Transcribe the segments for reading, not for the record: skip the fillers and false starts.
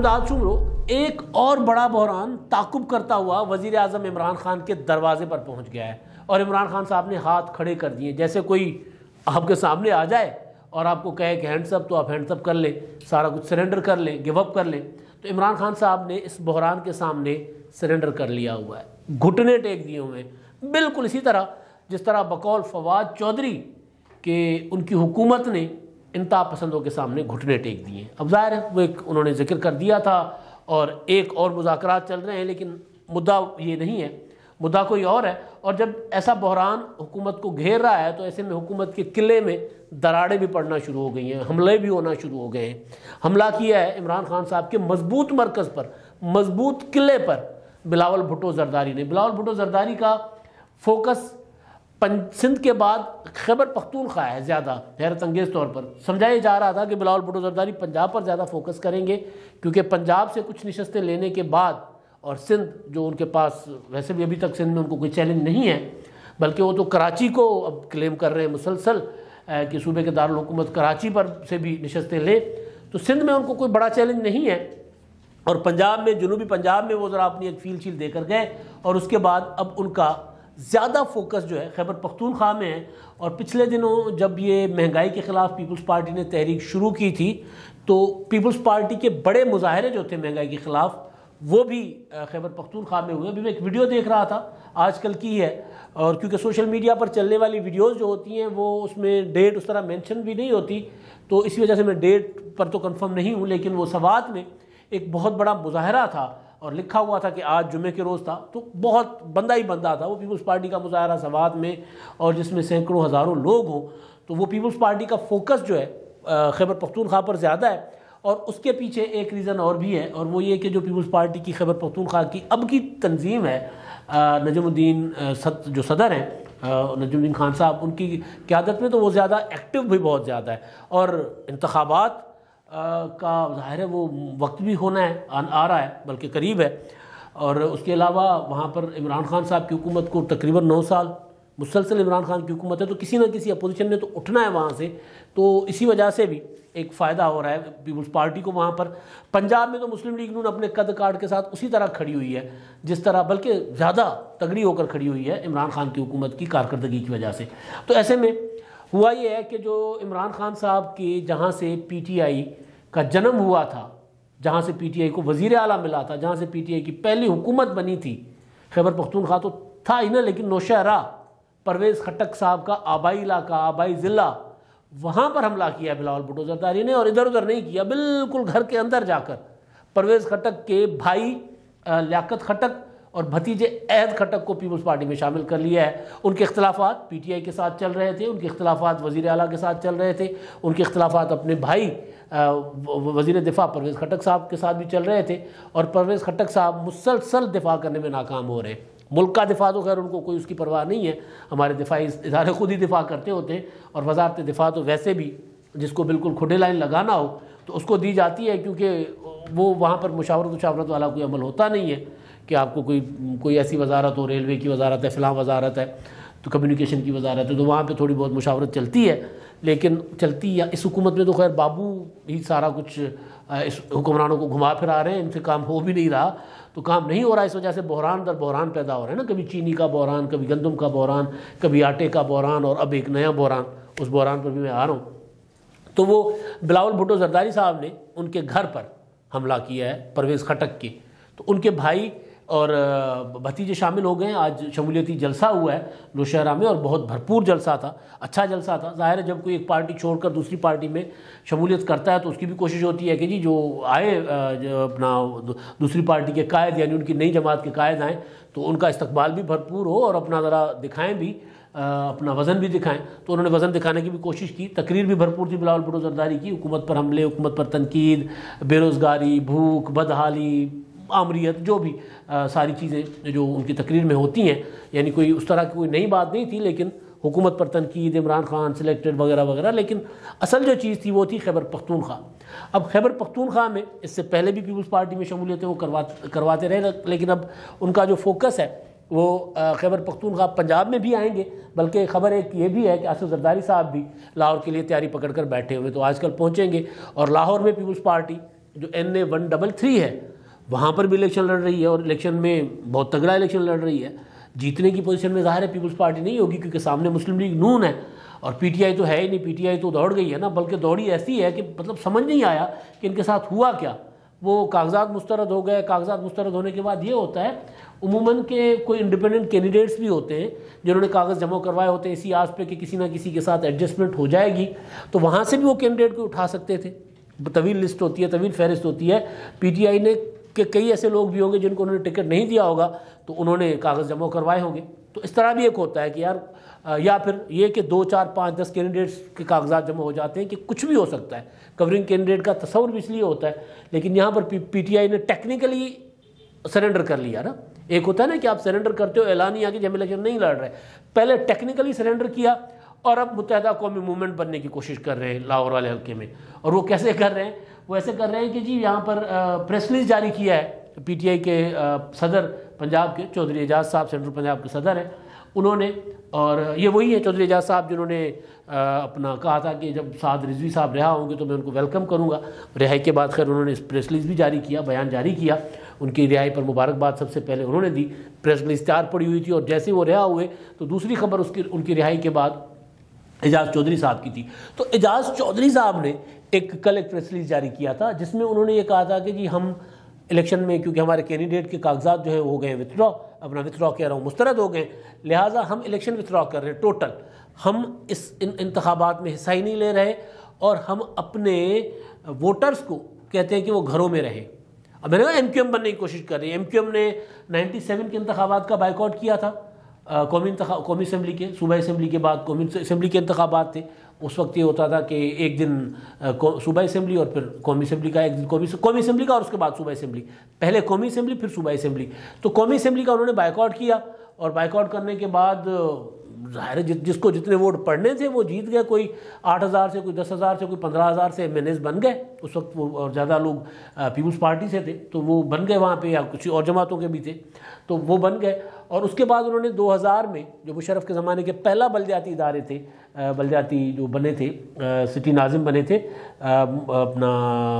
इमदाद शुमरो, एक और बड़ा बहरान ताकुब करता हुआ वज़ीर आज़म इमरान खान के दरवाजे पर पहुंच गया है और इमरान खान साहब ने हाथ खड़े कर दिए, जैसे कोई आपके सामने आ जाए और आपको कहे कि हैंड्स अप, तो आप हैंड्स अप कर लें, सारा कुछ सरेंडर कर लें, गिव अप कर लें। तो इमरान खान साहब ने इस बहरान के सामने सरेंडर कर लिया हुआ है, घुटने टेक दिए हुए हैं, बिल्कुल इसी तरह जिस तरह बकौल फवाद चौधरी के उनकी हुकूमत ने इंतहा पसंदों के सामने घुटने टेक दिए। अब ज़ाहिर है वो एक उन्होंने जिक्र कर दिया था और एक और मुज़ाकरात चल रहे हैं, लेकिन मुद्दा ये नहीं है, मुद्दा कोई और है। और जब ऐसा बहरान हुकूमत को घेर रहा है तो ऐसे में हुकूमत के किले में दरारें भी पड़ना शुरू हो गई हैं, हमले भी होना शुरू हो गए हैं। हमला किया है इमरान खान साहब के मजबूत मरकज़ पर, मजबूत किले पर बिलावल भुट्टो जरदारी ने। बिलावल भुट्टो जरदारी का फोकस सिंध के बाद खैबर पख्तूनख्वा है ज़्यादा, हैरत अंगेज़ तौर पर समझाया जा रहा था कि बिलावल भुट्टो जरदारी पंजाब पर ज़्यादा फोकस करेंगे, क्योंकि पंजाब से कुछ नशस्तें लेने के बाद और सिंध जो उनके पास, वैसे भी अभी तक सिंध में उनको कोई चैलेंज नहीं है, बल्कि वो तो कराची को अब क्लेम कर रहे हैं मुसलसल कि सूबे के दारुल हुकूमत कराची पर से भी नशस्तें ले, तो सिंध में उनको कोई बड़ा चैलेंज नहीं है। और पंजाब में, जनूबी पंजाब में वो ज़रा अपनी एक फील शील देकर गए और उसके बाद अब उनका ज़्यादा फोकस जो है खैबर पख्तूनख्वा में है। और पिछले दिनों जब ये महंगाई के ख़िलाफ़ पीपल्स पार्टी ने तहरीक शुरू की थी तो पीपल्स पार्टी के बड़े मुजाहरे जो थे महंगाई के ख़िलाफ़ वो भी खैबर पख्तूनख्वा में हुए। अभी मैं एक वीडियो देख रहा था, आजकल की है, और क्योंकि सोशल मीडिया पर चलने वाली वीडियोज़ जो होती हैं वो उसमें डेट उस तरह मेंशन भी नहीं होती, तो इसी वजह से मैं डेट पर तो कंफर्म नहीं हूँ, लेकिन वो सवात में एक बहुत बड़ा मुजाहरा था और लिखा हुआ था कि आज जुमे के रोज़ था, तो बहुत बंदा ही बंदा था वो पीपल्स पार्टी का मुजाहरा सवात में, और जिसमें सैकड़ों हज़ारों लोग हों। तो वो पीपल्स पार्टी का फोकस जो है खैबर पख्तूनख्वा पर ज़्यादा है। और उसके पीछे एक रीज़न और भी है, और वो ये कि जो पीपल्स पार्टी की खैबर पख्तूनख्वा की अब की तंजीम है, नजमुद्दीन जो सदर हैं नजमुद्दीन खान साहब, उनकी क़यादत में तो वो ज़्यादा एक्टिव भी बहुत ज़्यादा है। और इंतखाबात का ज़ाहिर है वो वक्त भी होना है, आ रहा है, बल्कि करीब है। और उसके अलावा वहाँ पर इमरान खान साहब की हुकूमत को तकरीबन 9 साल मुसलसल इमरान खान की हुकूमत है, तो किसी न किसी अपोजिशन ने तो उठना है वहाँ से, तो इसी वजह से भी एक फ़ायदा हो रहा है पीपल्स पार्टी को वहाँ पर। पंजाब में तो मुस्लिम लीग नून अपने कद काट के साथ उसी तरह खड़ी हुई है जिस तरह, बल्कि ज़्यादा तगड़ी होकर खड़ी हुई है इमरान खान की हुकूमत की कारकर्दगी की वजह से। तो ऐसे में हुआ ये है कि जो इमरान खान साहब के जहाँ से PTI का जन्म हुआ था, जहाँ से PTI को वज़ीर आला मिला था, जहाँ से PTI की पहली हुकूमत बनी थी, खैबर पख्तूनख्वा तो था ही ना, लेकिन नौशहरा परवेज़ खट्टक साहब का आबाई इलाका, आबाई ज़िला, वहाँ पर हमला किया बिलावल भुट्टो जरदारी ने। और इधर उधर नहीं किया, बिल्कुल घर के अंदर जाकर परवेज़ खट्टक के भाई लियाकत खट्टक और भतीजे अहद खट्टक को पीपल्स पार्टी में शामिल कर लिया है। उनके इख्तलाफात PTI के साथ चल रहे थे, उनके इख्तलाफात वज़ीर आला के साथ चल रहे थे, उनके इख्तलाफात अपने भाई वज़ीर दिफा परवेज़ खट्टक साहब के साथ भी चल रहे थे। और परवेज़ खट्टक साहब मुसलसल दिफा करने में नाकाम हो रहे हैं। मुल्क का दिफा तो खैर उनको कोई उसकी परवाह नहीं है, हमारे दिफाई इदारे खुद ही दिफा करते होते हैं, और वज़ारत दिफा तो वैसे भी जिसको बिल्कुल खुडे लाइन लगाना हो तो उसको दी जाती है, क्योंकि वो वहाँ पर मुशावरत वाला कोई अमल होता नहीं है कि आपको कोई ऐसी वजारत हो, रेलवे की वजारत है, फ़लाँ वजारत है, तो कम्युनिकेशन की वजारत है, तो वहाँ पे थोड़ी बहुत मुशावरत चलती है। लेकिन चलती या इस हुकूमत में तो खैर बाबू ही सारा कुछ इस हुक्मरानों को घुमा फिरा रहे हैं, इनसे काम हो भी नहीं रहा, तो काम नहीं हो रहा, इस वजह से बहरान दर बहरान पैदा हो रहे हैं ना, कभी चीनी का बहरान, कभी गंदम का बहरान, कभी आटे का बहरान, और अब एक नया बहरान, उस बहरान पर भी मैं आ रहा हूँ। तो वो बिलावल भुट्टो जरदारी साहब ने उनके घर पर हमला किया है परवेज़ खट्टक के, तो उनके भाई और भतीजे शामिल हो गए। आज शमूलियती जलसा हुआ है नौशहरा में और बहुत भरपूर जलसा था, अच्छा जलसा था। ज़ाहिर है जब कोई एक पार्टी छोड़कर दूसरी पार्टी में शमूलियत करता है तो उसकी भी कोशिश होती है कि जी जो आए अपना दूसरी पार्टी के कायद यानी उनकी नई जमात के कायद आएँ तो उनका इस्तकबाल भी भरपूर हो और अपना ज़रा दिखाएँ भी, अपना वज़न भी दिखाएं। तो उन्होंने वज़न दिखाने की भी कोशिश की। तकरीर भी भरपूर थी बिलावल भुट्टो जरदारी की, हुकूमत पर हमले, हुकूमत पर तनकीद, बेरोज़गारी, भूख, बदहाली, आमरीत, जो भी सारी चीज़ें जो उनकी तकरीर में होती हैं, यानी कोई उस तरह की कोई नई बात नहीं थी, लेकिन हुकूमत पर तनकीद, इमरान खान सिलेक्टेड वगैरह वगैरह। लेकिन असल जो चीज़ थी वो थी खैबर पख्तूनख्वा। अब खैबर पख्तूनख्वा में इससे पहले भी पीपल्स पार्टी में शमूलियत वो करवाते रहे, लेकिन अब उनका जो फोकस है वो खैबर पख्तूनख्वा पंजाब में भी आएंगे। बल्कि ख़बर एक ये भी है कि आसिफ जरदारी साहब भी लाहौर के लिए तैयारी पकड़ कर बैठे हुए, तो आजकल पहुँचेंगे और लाहौर में पीपल्स पार्टी जो NA133 है वहाँ पर भी इलेक्शन लड़ रही है और इलेक्शन में बहुत तगड़ा इलेक्शन लड़ रही है। जीतने की पोजीशन में ज़ाहिर है पीपल्स पार्टी नहीं होगी क्योंकि सामने मुस्लिम लीग नून है और PTI तो है ही नहीं, PTI तो दौड़ गई है ना, बल्कि दौड़ी ऐसी है कि मतलब समझ नहीं आया कि इनके साथ हुआ क्या। वो कागजात मुस्तरद हो गए, कागजात मुस्तरद होने के बाद ये होता है उमूमन के कोई इंडिपेंडेंट कैंडिडेट्स भी होते हैं जिन्होंने कागज़ जमा करवाए होते हैं इसी आस पे कि किसी ना किसी के साथ एडजस्टमेंट हो जाएगी, तो वहाँ से भी वो कैंडिडेट को उठा सकते थे। तवील लिस्ट होती है, तवील फहरिस्त होती है। PTI ने कि कई ऐसे लोग भी होंगे जिनको उन्होंने टिकट नहीं दिया होगा तो उन्होंने कागज़ जमा करवाए होंगे। तो इस तरह भी एक होता है कि यार या फिर ये कि 2, 4, 5, 10 कैंडिडेट्स के कागजात जमा हो जाते हैं कि कुछ भी हो सकता है। कवरिंग कैंडिडेट का तस्वुर भी इसलिए होता है, लेकिन यहाँ पर PTI ने टेक्निकली सरेंडर कर लिया ना। एक होता है ना कि आप सरेंडर करते हो ऐलानिया कि जब इलेक्शन नहीं लड़ रहे, पहले टेक्निकली सरेंडर किया और अब मुत्तहदा कौमी मूवमेंट बनने की कोशिश कर रहे हैं लाहौर वाले हल्के में। और वो कैसे कर रहे हैं? वो ऐसे कर रहे हैं कि जी यहाँ पर प्रेस रिलीज जारी किया है PTI के सदर पंजाब के चौधरी एजाज साहब, सेंट्रल पंजाब के सदर हैं उन्होंने, और ये वही है चौधरी एजाज साहब जिन्होंने अपना कहा था कि जब साद रिजवी साहब रिहा होंगे तो मैं उनको वेलकम करूँगा। रिहाई के बाद खैर उन्होंने प्रेस रिलीज भी जारी किया, बयान जारी किया, उनकी रिहाई पर मुबारकबाद सबसे पहले उन्होंने दी। प्रेस रिलीज तैयार पड़ी हुई थी और जैसे वो रिहा हुए तो दूसरी खबर उनकी रिहाई के बाद एजाज चौधरी साहब की थी। तो एजाज चौधरी साहब ने कल एक प्रेस रिलीज जारी किया था जिसमें उन्होंने ये कहा था कि जी हम इलेक्शन में क्योंकि हमारे कैंडिडेट के कागजात जो है हो गए विथड्रॉ, अपना विथड्रॉ कह रहा हूँ मुस्तरद हो गए, लिहाजा हम इलेक्शन विथड्रॉ कर रहे हैं टोटल, हम इस इंतखाबात में हिस्सा ही नहीं ले रहे और हम अपने वोटर्स को कहते हैं कि वो घरों में रहें। अब मैंने कहा MQM बनने की कोशिश कर रही है। MQM ने 97 के इंतखाबात का बाइकआउट किया था, कौमी असम्बली के, सूबाई असम्बली के बाद कौमी असम्बली के इंतखाबात थे। उस वक्त ये होता था कि एक दिन सूबाई असम्बली और फिर कौमी असम्बली का, एक दिन कौमी असम्बली का और उसके बाद सूबाई असम्बली, पहले कौमी असम्बली फिर सूबाई असम्बली। तो कौमी असम्बली का उन्होंने बाइकआउट किया और बाइकआउट करने के बाद ज़ाहिर है जिसको जितने वोट पड़ने थे वो जीत गए। कोई 8,000 से, कोई 10,000 से, कोई 15,000 से MNAs बन गए उस वक्त वो, और ज़्यादा लोग पीपल्स पार्टी से थे तो वो बन गए वहाँ पे, या कुछ और जमातों के भी थे तो वो बन गए। और उसके बाद उन्होंने 2000 में जो मुशर्रफ के ज़माने के पहला बलदियाती इदारे थे, बलदियाती जो बने थे, सिटी नाजिम बने थे अपना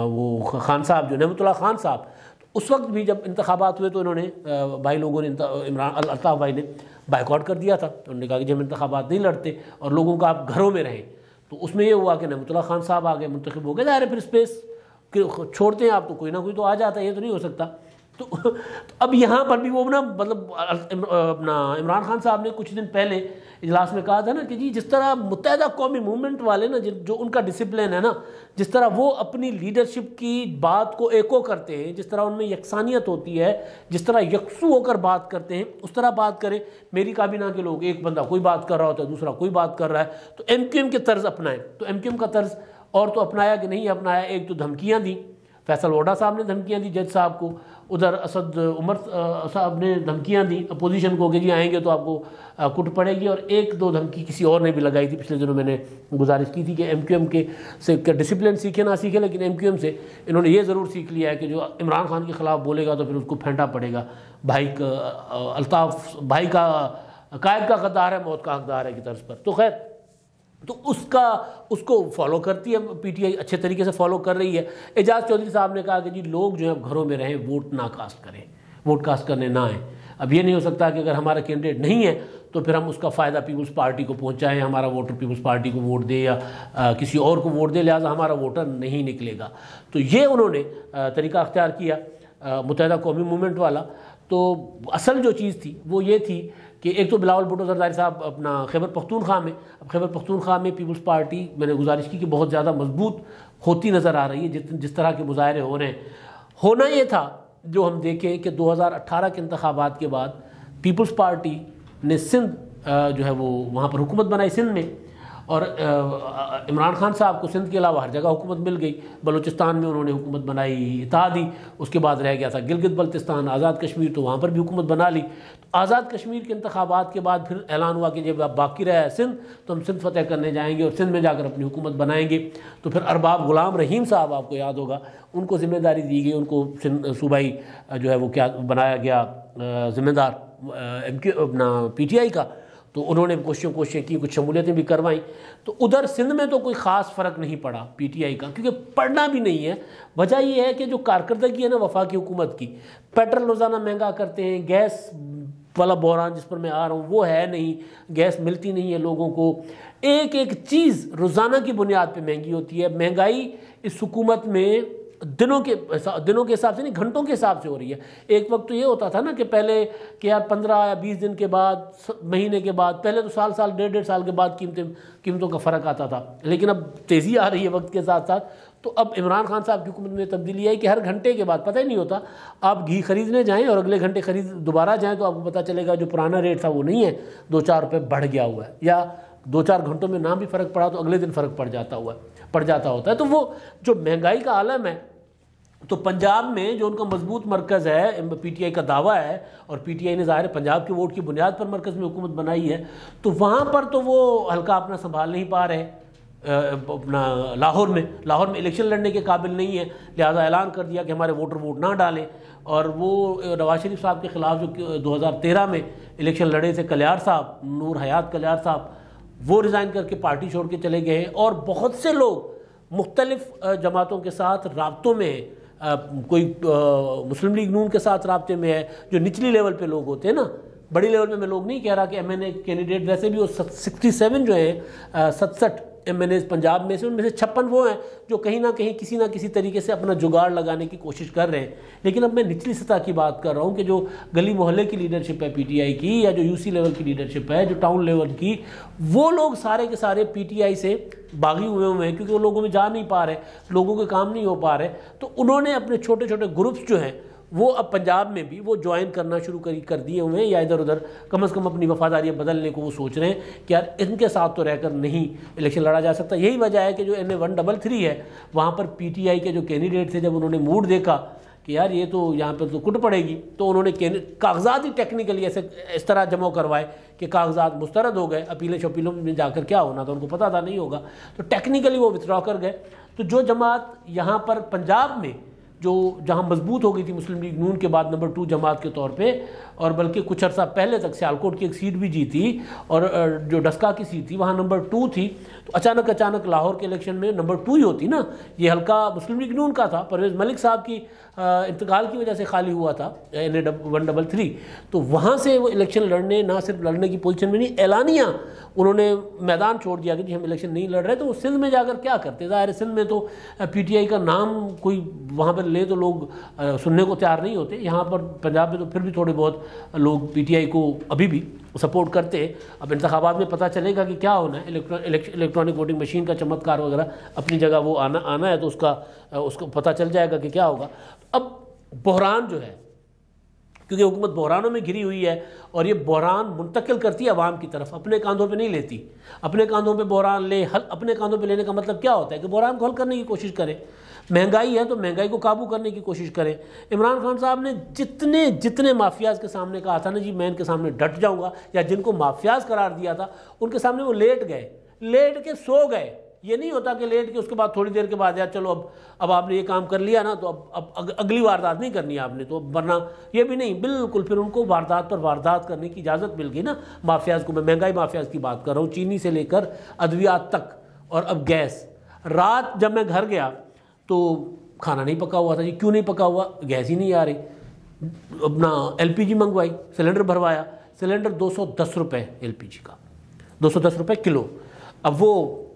वो खान साहब, जो नेमतुल्लाह खान साहब, उस वक्त भी जब इंतखाबात हुए तो इन्होंने भाई लोगों ने, इमरान अल्ताफ़ भाई ने बाइकआउट कर दिया था। उन्होंने कहा कि जब इंतखाबात नहीं लड़ते और लोगों का आप घरों में रहें, तो उसमें ये हुआ कि नेमतुल्लाह खान साहब आ गए, मुंतखब हो गए। ज़ाहिर है फिर स्पेस छोड़ते हैं आप तो कोई ना कोई तो आ जाता है, ये तो नहीं हो सकता। तो अब यहाँ पर भी वो ना मतलब अपना इमरान खान साहब ने कुछ दिन पहले इजलास में कहा था ना कि जी जिस तरह मुत्तहदा कौमी मूवमेंट वाले ना, जो उनका डिसिप्लिन है ना, जिस तरह वो अपनी लीडरशिप की बात को एको करते हैं, जिस तरह उनमें यकसानियत होती है, जिस तरह यकसू होकर बात करते हैं, उस तरह बात करें। मेरी काबिना के लोग, एक बंदा कोई बात कर रहा होता है, दूसरा कोई बात कर रहा है, तो MQM के तर्ज अपनाएं। तो MQM का तर्ज और तो अपनाया कि नहीं अपनाया। एक तो धमकियाँ दी, फैसल वोडा साहब ने धमकियाँ दी जज साहब को, उधर असद उमर साहब ने धमकियां दी अपोजिशन को कि जी आएंगे तो आपको कुट पड़ेगी, और 1-2 धमकी किसी और ने भी लगाई थी। पिछले दिनों मैंने गुजारिश की थी कि MQM के से डिसिप्लिन सीखे ना सीखे, लेकिन MQM से इन्होंने ये ज़रूर सीख लिया है कि जो इमरान खान के ख़िलाफ़ बोलेगा तो फिर उसको फेंटा पड़ेगा। भाई का अल्ताफ़ भाई का कायद का गद्दार है, मौत का हकदार है की तर्ज पर। तो खैर तो उसको फॉलो करती है PTI, अच्छे तरीके से फॉलो कर रही है। एजाज चौधरी साहब ने कहा कि जी लोग जो है घरों में रहें, वोट ना कास्ट करें, वोट कास्ट करने ना आए। अब ये नहीं हो सकता कि अगर हमारा कैंडिडेट नहीं है तो फिर हम उसका फ़ायदा पीपल्स पार्टी को पहुंचाएं, हमारा वोटर पीपल्स पार्टी को वोट दे या किसी और को वोट दे, लिहाजा हमारा वोटर नहीं निकलेगा। तो ये उन्होंने तरीका अख्तियार किया मुत्तहदा कौमी मूवमेंट वाला। तो असल जो चीज़ थी वो ये थी कि एक तो बिलावल भुट्टो जरदारी साहब अपना खैबर पख्तूनख्वा में, अब खैबर पख्तूनख्वा में पीपल्स पार्टी मैंने गुजारिश की कि बहुत ज़्यादा मजबूत होती नज़र आ रही है। जिस तरह के मुजाहरे हो रहे हैं, होना ये था जो हम देखें कि 2018 के इंतखाबात के बाद पीपल्स पार्टी ने सिंध जो है वो वहाँ पर हुकूमत बनाई सिंध में, और इमरान खान साहब को सिंध के अलावा हर जगह हुकूमत मिल गई। बलूचिस्तान में उन्होंने हुकूमत बनाई, इत्तेहादी, उसके बाद रह गया था गिलगित बल्तिस्तान, आज़ाद कश्मीर, तो वहाँ पर भी हुकूमत बना ली। तो आज़ाद कश्मीर के इंतखाबात के बाद फिर ऐलान हुआ कि जब बाकी रहा है सिंध तो हम सिंध फतेह करने जाएंगे और सिंध में जाकर अपनी हुकूमत बनाएंगे। तो फिर अरबाब गुलाम रहीम साहब, आपको याद होगा, उनको जिम्मेदारी दी गई, उनको सूबाई जो है वो क्या बनाया गया ज़िम्मेदार अपना PTI का। तो उन्होंने कोशिशें की, कुछ शमूलियतें भी करवाई। तो उधर सिंध में तो कोई ख़ास फ़र्क नहीं पड़ा पीटीआई का, क्योंकि पढ़ना भी नहीं है। वजह ये है कि जो कारकर्दगी है ना वफाकी हुकूमत की, पेट्रोल रोज़ाना महंगा करते हैं, गैस वाला बहरान जिस पर मैं आ रहा हूँ वो है नहीं, गैस मिलती नहीं है लोगों को, एक एक चीज़ रोज़ाना की बुनियाद पे महंगी होती है। महंगाई इस हुकूमत में दिनों के हिसाब से नहीं, घंटों के हिसाब से हो रही है। एक वक्त तो ये होता था ना कि पहले कि यार 15 या 20 दिन के बाद, महीने के बाद, पहले तो साल 1.5 साल के बाद कीमतों का फ़र्क आता था, लेकिन अब तेज़ी आ रही है वक्त के साथ साथ। तो अब इमरान खान साहब की हुकूमत में तब्दीली आई कि हर घंटे के बाद, पता ही नहीं होता, आप घी खरीदने जाएँ और अगले घंटे दोबारा जाएँ तो आपको पता चलेगा जो पुराना रेट था वो नहीं है, 2-4 रुपये बढ़ गया हुआ है, या 2-4 घंटों में ना भी फ़र्क पड़ा तो अगले दिन फ़र्क पड़ जाता होता है। तो वो जो महंगाई का आलम है, तो पंजाब में जो उनका मजबूत मरकज़ है, पीटीआई का दावा है, और पीटीआई ने ज़ाहिर पंजाब के वोट की बुनियाद पर मरकज़ में हुकूमत बनाई है, तो वहाँ पर तो वो हल्का अपना संभाल नहीं पा रहे। अपना लाहौर में इलेक्शन लड़ने के काबिल नहीं है, लिहाजा ऐलान कर दिया कि हमारे वोटर वोट ना डालें। और वो नवाज शरीफ साहब के ख़िलाफ़ जो 2013 में इलेक्शन लड़े थे कल्यार साहब, नूर हयात कल्यार साहब, वो रिज़ाइन करके पार्टी छोड़ के चले गए। और बहुत से लोग मुख्तलिफ जमातों के साथ राब्तों में हैं, कोई मुस्लिम लीग नून के साथ राब्ते में है, जो निचली लेवल पे लोग होते हैं ना, बड़ी लेवल पे मैं लोग नहीं कह रहा कि एमएनए कैंडिडेट, वैसे भी वो 67 जो है 67 एमएनए पंजाब में से, उनमें से 56 वो हैं जो कहीं ना कहीं किसी ना किसी तरीके से अपना जुगाड़ लगाने की कोशिश कर रहे हैं। लेकिन अब मैं निचली सतह की बात कर रहा हूँ कि जो गली मोहल्ले की लीडरशिप है पीटीआई की, या जो यूसी लेवल की लीडरशिप है, जो टाउन लेवल की, वो लोग सारे के सारे पीटीआई से बागी हुए हैं, क्योंकि वो लोगों में जा नहीं पा रहे, लोगों के काम नहीं हो पा रहे। तो उन्होंने अपने छोटे छोटे ग्रुप्स जो हैं वो अब पंजाब में भी वो ज्वाइन करना शुरू कर दिए हुए हैं, या इधर उधर कम से कम अपनी वफादारियाँ बदलने को वो सोच रहे हैं कि यार इनके साथ तो रहकर नहीं इलेक्शन लड़ा जा सकता। यही वजह है कि जो NA 133 है वहाँ पर पीटीआई के जो कैंडिडेट थे, जब उन्होंने मूड देखा कि यार ये तो यहाँ पर तो कुट पड़ेगी, तो उन्होंने कागजात ही टेक्निकली ऐसे इस तरह जमा करवाए कि कागजात मुस्तरद हो गए। अपीलें शपीलों में जाकर क्या होना था उनको पता था, नहीं होगा, तो टेक्निकली वो विथड्रॉ कर गए। तो जो जमात यहाँ पर पंजाब में जो जहाँ मजबूत हो गई थी मुस्लिम लीग नून के बाद नंबर 2 जमात के तौर पे, और बल्कि कुछ अर्सा पहले तक सियालकोट की एक सीट भी जीती, और जो डस्का की सीट थी वहाँ नंबर 2 थी। तो अचानक लाहौर के इलेक्शन में नंबर 2 ही होती ना, ये हल्का मुस्लिम लीग नून का था, परवेज़ मलिक साहब की इंतकाल की वजह से खाली हुआ था NA 133। तो वहाँ से वो इलेक्शन लड़ने, ना सिर्फ लड़ने की पोजीशन में नहीं, एलानिया उन्होंने मैदान छोड़ दिया कि जी हम इलेक्शन नहीं लड़ रहे। तो वो सिंध में जाकर क्या करते, ज़ाहिर है सिंध में तो पीटीआई का नाम कोई वहाँ पर ले तो लोग सुनने को तैयार नहीं होते। यहाँ पर पंजाब में तो फिर भी थोड़े बहुत लोग पीटीआई को अभी भी सपोर्ट करते हैं। अब इंतखाबात में पता चलेगा कि क्या होना है, इलेक्ट्रॉनिक वोटिंग मशीन का चमत्कार वगैरह अपनी जगह वो आना है, तो उसको पता चल जाएगा कि क्या होगा। अब बहरान जो है, क्योंकि हुकूमत बहरानों में घिरी हुई है, और ये बहरान मुंतकिल करती है अवाम की तरफ, अपने कांधों पे नहीं लेती। अपने कांधों पे बहरान अपने कांधों पे लेने का मतलब क्या होता है कि बहरान को हल करने की कोशिश करें। महंगाई है तो महंगाई को काबू करने की कोशिश करें। इमरान खान साहब ने जितने माफियाज के सामने कहा था ना जी मैं इनके सामने डट जाऊंगा, या जिनको माफियाज करार दिया था उनके सामने वो लेट के सो गए। ये नहीं होता कि लेट के उसके बाद थोड़ी देर के बाद यार चलो अब आपने ये काम कर लिया ना, तो अब अगली वारदात नहीं करनी आपने, तो वरना ये भी नहीं, बिल्कुल फिर उनको वारदात पर वारदात करने की इजाज़त मिल गई ना माफियाज को। मैं महंगाई माफियाज की बात कर रहा हूँ, चीनी से लेकर अद्वियात तक, और अब गैस। रात जब मैं घर गया तो खाना नहीं पका हुआ था जी। क्यों नहीं पका हुआ? गैस ही नहीं आ रही। अपना LPG मंगवाई, सिलेंडर भरवाया, सिलेंडर 210 रुपये LPG का, 210 रुपये किलो। अब वो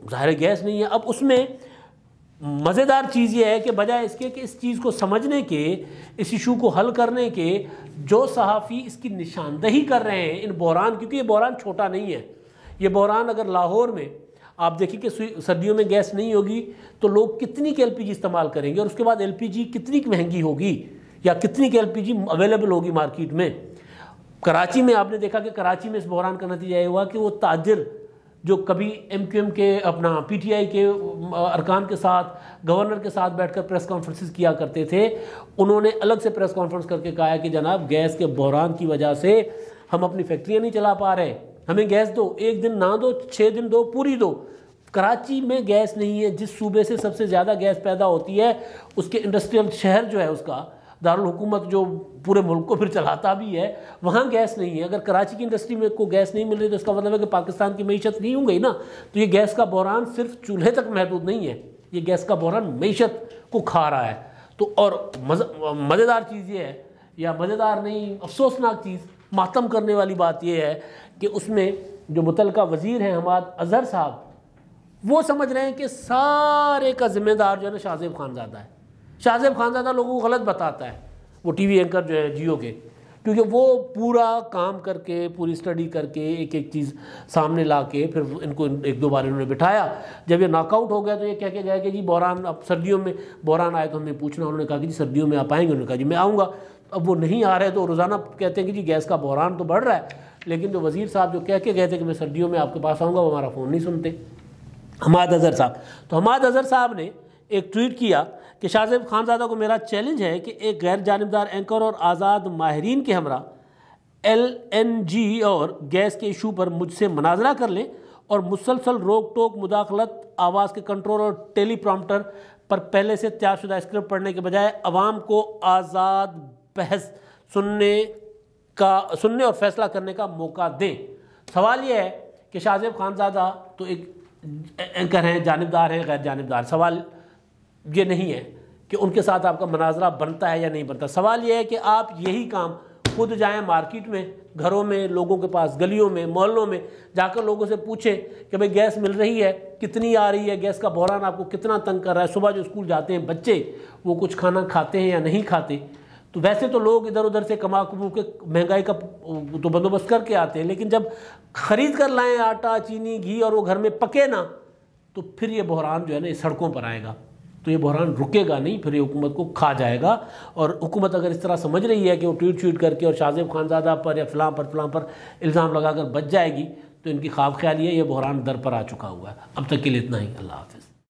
ज़ाहिर गैस नहीं है। अब उसमें मज़ेदार चीज़ ये है कि बजाय इसके कि इस चीज़ को समझने के, इस इशू को हल करने के, जो सहाफ़ी इसकी निशानदही कर रहे हैं इन बहरान, क्योंकि ये बहरान छोटा नहीं है। ये बहरान अगर लाहौर में आप देखिए कि सर्दियों में गैस नहीं होगी तो लोग कितनी की LPG इस्तेमाल करेंगे, और उसके बाद LPG कितनी महंगी होगी, या कितनी की LPG अवेलेबल होगी मार्केट में। कराची में आपने देखा कि कराची में इस बहरान का नतीजा ये हुआ कि वो ताजिर जो कभी MQM के अपना PTI के अरकान के साथ, गवर्नर के साथ बैठकर प्रेस कॉन्फ्रेंसेस किया करते थे, उन्होंने अलग से प्रेस कॉन्फ्रेंस करके कहा कि जनाब गैस के बहरान की वजह से हम अपनी फैक्ट्रियाँ नहीं चला पा रहे, हमें गैस दो, 1 दिन ना दो, 6 दिन दो, पूरी दो। कराची में गैस नहीं है, जिस सूबे से सबसे ज़्यादा गैस पैदा होती है उसके इंडस्ट्रियल शहर जो है उसका दारुल हुकूमत जो पूरे मुल्क को फिर चलाता भी है, वहाँ गैस नहीं है। अगर कराची की इंडस्ट्री में को गैस नहीं मिल रही तो इसका मतलब है कि पाकिस्तान की मईशत नहीं हो गई ना। तो ये गैस का बहरान सिर्फ चूल्हे तक महदूद नहीं है, ये गैस का बहरान मईशत को खा रहा है। तो और मज़ेदार चीज़ ये है, या मज़ेदार नहीं अफसोसनाक चीज़, मातम करने वाली बात यह है कि उसमें जो मुतलका वज़ीर हैं हमाद अज़हर साहब, वो समझ रहे हैं कि सारे का ज़िम्मेदार जो है ना शाहज़ेब खानज़ादा है। शाहज़ेब खानज़ादा लोगों को गलत बताता है, वो टीवी एंकर जो है जियो के, क्योंकि वो पूरा काम करके, पूरी स्टडी करके, एक एक चीज़ सामने ला के फिर इनको एक दो बार इन्होंने बिठाया। जब ये नॉकआउट हो गया तो ये कह के गया कि जी बहरान, अब सर्दियों में बहरान आए तो हमने पूछना, उन्होंने कहा कि जी सर्दियों में आप आएंगे, उन्होंने कहा जी मैं आऊँगा। अब वो नहीं आ रहे तो रोज़ाना कहते हैं कि जी गैस का बहरान तो बढ़ रहा है, लेकिन जो वज़ीर साहब जो कह के गए थे कि मैं सर्दियों में आपके पास आऊँगा, वो हमारा फ़ोन नहीं सुनते, हमाद अज़हर साहब। तो हमाद अज़हर साहब ने एक ट्वीट किया कि शाहज़ेब खानज़ादा को मेरा चैलेंज है कि एक गैर जानिबदार एंकर और आज़ाद माहिरीन के हमरा LNG और गैस के इशू पर मुझसे मुनाजरा कर लें और मुसलसल रोक टोक, मुदाखलत, आवाज़ के कंट्रोल और टेलीप्रॉम्प्टर पर पहले से तैयारशुदा स्क्रिप्ट पढ़ने के बजाय अवाम को आज़ाद बहस सुनने और फैसला करने का मौका दें। सवाल यह है कि शाहज़ेब खानज़ादा तो एक एंकर हैं, जानिबदार हैं, गैर जानिबदार। सवाल ये नहीं है कि उनके साथ आपका मनाजरा बनता है या नहीं बनता। सवाल ये है कि आप यही काम खुद जाएं मार्केट में, घरों में, लोगों के पास, गलियों में, मोहल्लों में जाकर लोगों से पूछें कि भाई गैस मिल रही है, कितनी आ रही है, गैस का बहरान आपको कितना तंग कर रहा है। सुबह जो स्कूल जाते हैं बच्चे, वो कुछ खाना खाते हैं या नहीं खाते। तो वैसे तो लोग इधर उधर से कमा कमू के महंगाई का तो बंदोबस्त करके आते हैं, लेकिन जब ख़रीद कर लाएँ आटा, चीनी, घी और वो घर में पके ना, तो फिर ये बहरान जो है ना इस सड़कों पर आएगा। तो ये बहरान रुकेगा नहीं, फिर ये हुकूमत को खा जाएगा। और हुकूमत अगर इस तरह समझ रही है कि वो ट्वीट करके और शाहज़ेब खानज़ादा पर या फ़लाँ पर इल्ज़ाम लगाकर बच जाएगी, तो इनकी ख्वाब ख्याली है, ये बहरान दर पर आ चुका हुआ है। अब तक के लिए इतना ही। अल्लाह हाफ़िज़।